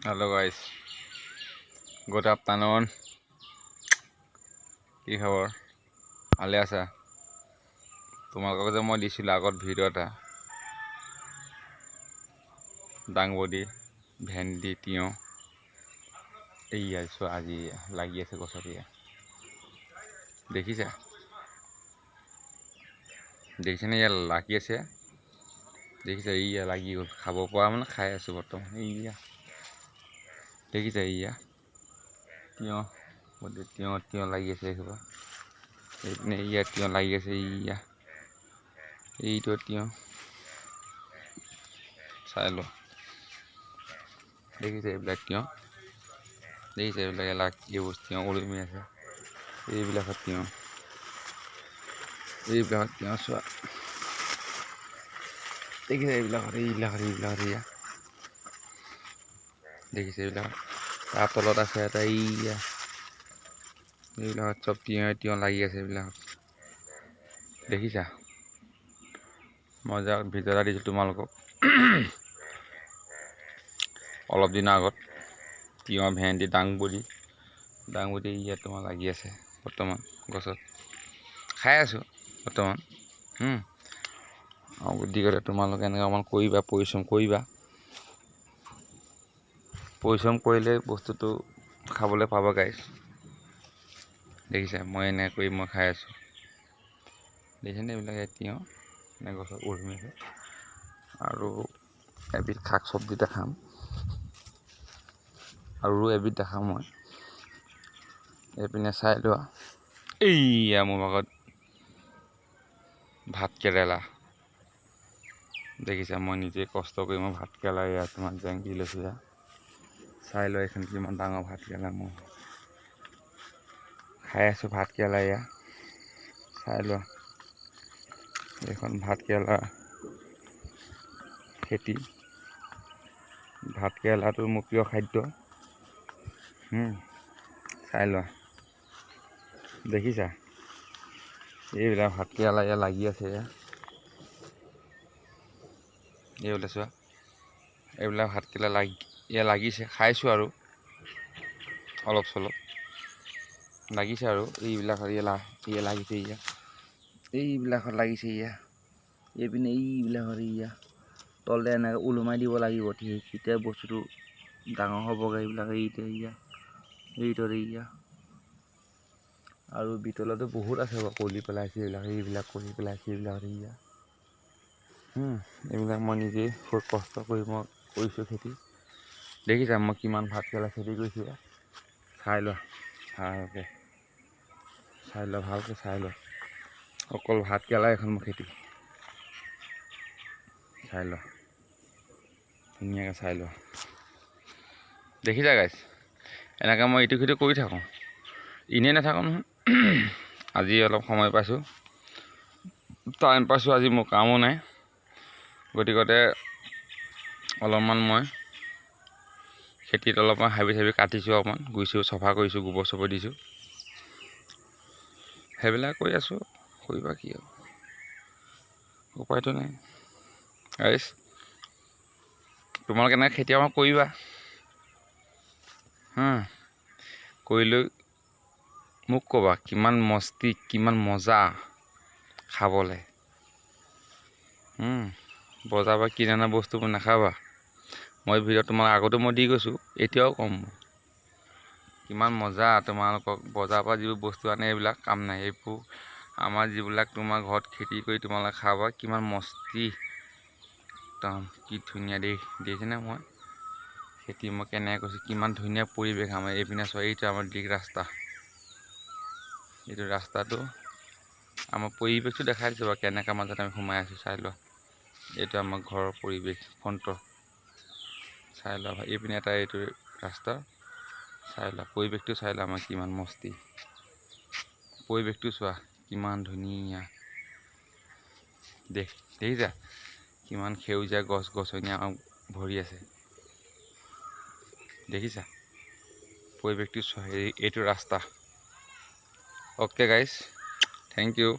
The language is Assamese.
Hello guys, good afternoon. কি খবৰ? ভালে আছা? তোমালোকক যে মই দিছিলোঁ আগত ভিডিঅ' এটা দাংবডি, ভেন্দি, তিয়ঁহ এইয়া চোৱা আজি লাগি আছে গছত। এয়া দেখিছা? দেখিছেনে? ইয়াত লাগি আছে। দেখিছা? এইয়া লাগি গ'ল। খাব পৰা মানে খাই আছোঁ বৰ্তমান। এইয়া দেখিছা? এইয়া তিয়ঁহ তিয়ঁহ লাগি আছে। এইসোপা এইপিনে ইয়াত তিয়ঁহ লাগি আছে। এইয়া এইটো তিয়ঁহ চাই লো। দেখিছে এইবিলাক তিয়ঁহ? দেখিছে এইবিলাক এইবোৰ তিয়ঁহ ওলমি আছে। এইবিলাকত তিয়ঁহ চোৱা। দেখিছে এইবিলাকত এয়া দেখিছে এইবিলাক? তাৰ তলত আছে এটা। এইয়া এইবিলাকত চব তিয়ঁহ লাগি আছে। এইবিলাকত দেখিছা? মই যে ভিডিঅ' এটা দিছোঁ তোমালোকক অলপ দিনৰ আগত। তিয়ঁহ, ভেন্দি, দাংবডি ইয়াত তোমাৰ লাগি আছে বৰ্তমান গছত। খাই আছোঁ বৰ্তমান। আৰু গতিকে তোমালোকে এনেকৈ অকণমান কৰিবা, পৰিশ্ৰম কৰিবা। পৰিশ্ৰম কৰিলে বস্তুটো খাবলৈ পাবা গাইছ। দেখিছা? মই এনেকৈ কৰি মই খাই আছোঁ। দেখিছেনে? এইবিলাক তিয়ঁহ এনে গছত ওলমি আছে। আৰু এবিধ শাক চব্জি দেখাম, আৰু এবিধ দেখাম মই। এইপিনে চাই লোৱা। এইয়া মোৰ ভাগত ভাত কেৰেলা। দেখিছা? মই নিজে কষ্ট কৰি মই ভাত কেৰেলা এয়া তোমাৰ জেং দি লৈছোঁ। এয়া চাই লোৱা এইখন কিমান ডাঙৰ ভাত কেৰেলা। মই খাই আছোঁ ভাত কেৰেলা। এয়া চাই লোৱা। এইখন ভাত কেৰেলা খেতি। ভাত কেৰেলাটো মোৰ প্ৰিয় খাদ্য। চাই লোৱা। দেখিছা? এইবিলাক ভাত কেৰেলা এয়া লাগি আছে। এইবিলাক চোৱা। এইবিলাক ভাত কেৰেলা এয়া লাগিছে। খাইছোঁ আৰু অলপ চলপ লাগিছে আৰু এইবিলাকত এয়া লাগিছে। এইবিলাকত লাগিছে। এইপিনে এইবিলাকত তলতে এনেকৈ ওলোমাই দিব লাগিব। তেতিয়া বস্তুটো ডাঙৰ হ'বগৈ। এইবিলাক এইটোত আৰু ভিতৰতো বহুত আছে বাৰু। কলি পেলাইছে এইবিলাক কলি পেলাইছে। এইবিলাক মই নিজেই কষ্ট কৰি মই কৰিছোঁ খেতি। দেখিছা? মই কিমান ভাত কেৰেলা খেতি কৰিছোঁ। চাই লোৱা ভালকৈ, চাই লোৱা। অকল ভাত কেৰেলা এখন মই খেতি। চাই লোৱা ধুনীয়াকৈ, চাই লোৱা। দেখিছা গাইছ? এনেকৈ মই ইটো সিটো কৰি থাকোঁ, এনেই নাথাকোঁ নহয়। আজি অলপ সময় পাইছোঁ, টাইম পাইছোঁ। আজি মোৰ কামো নাই, গতিকতে অলপমান মই খেতিত অলপমান হাবি চাবি কাটিছোঁ, অকণমান গুৰিছোঁ, চফা কৰিছোঁ, গোবৰ চোবৰ দিছোঁ। সেইবিলাক কৰি আছোঁ। কৰিবা কি আৰু, উপায়টো নাই গাইছ। তোমালোকে এনেকৈ খেতি অকণ কৰিবা। কৰিলৈ মোক ক'বা কিমান মস্তি, কিমান মজা খাবলৈ। বজাৰৰ পৰা কিনি অনা বস্তুবোৰ নাখাবা। মই ভিডিঅ'ত তোমাক আগতো মই দি গৈছোঁ, এতিয়াও ক'ম কিমান মজা। তোমালোকক বজাৰৰ পৰা যিবোৰ বস্তু আনে এইবিলাক কাম নাই। এইবোৰ আমাৰ যিবিলাক তোমাৰ ঘৰত খেতি কৰি তোমালোকে খাবা, কিমান মস্তি একদম। কি ধুনীয়া দেখিছেনে? মই খেতি মই কেনেকৈ কৰিছোঁ, কিমান ধুনীয়া পৰিৱেশ আমাৰ এইপিনে চোৱা। এইটো আমাৰ দিগ ৰাস্তা। এইটো ৰাস্তাটো আমাৰ পৰিৱেশটো দেখাই দিছোঁ বাৰু, কেনেকৈ মাজত আমি সোমাই আছোঁ। চাই লোৱা। এইটো আমাৰ ঘৰৰ পৰিৱেশ ফ্ৰণ্ট। চাই লোৱা। এইপিনে এটা এইটো ৰাস্তা। চাই লোৱা পৰিৱেশটো, চাই লোৱা আমাৰ কিমান মস্তি। পৰিৱেশটো চোৱা কিমান ধুনীয়া। দেখিছা? কিমান সেউজীয়া গছ গছনি ভৰি আছে। দেখিছা? পৰিৱেশটো চোৱা। এইটো ৰাস্তা। Okay guys, thank U.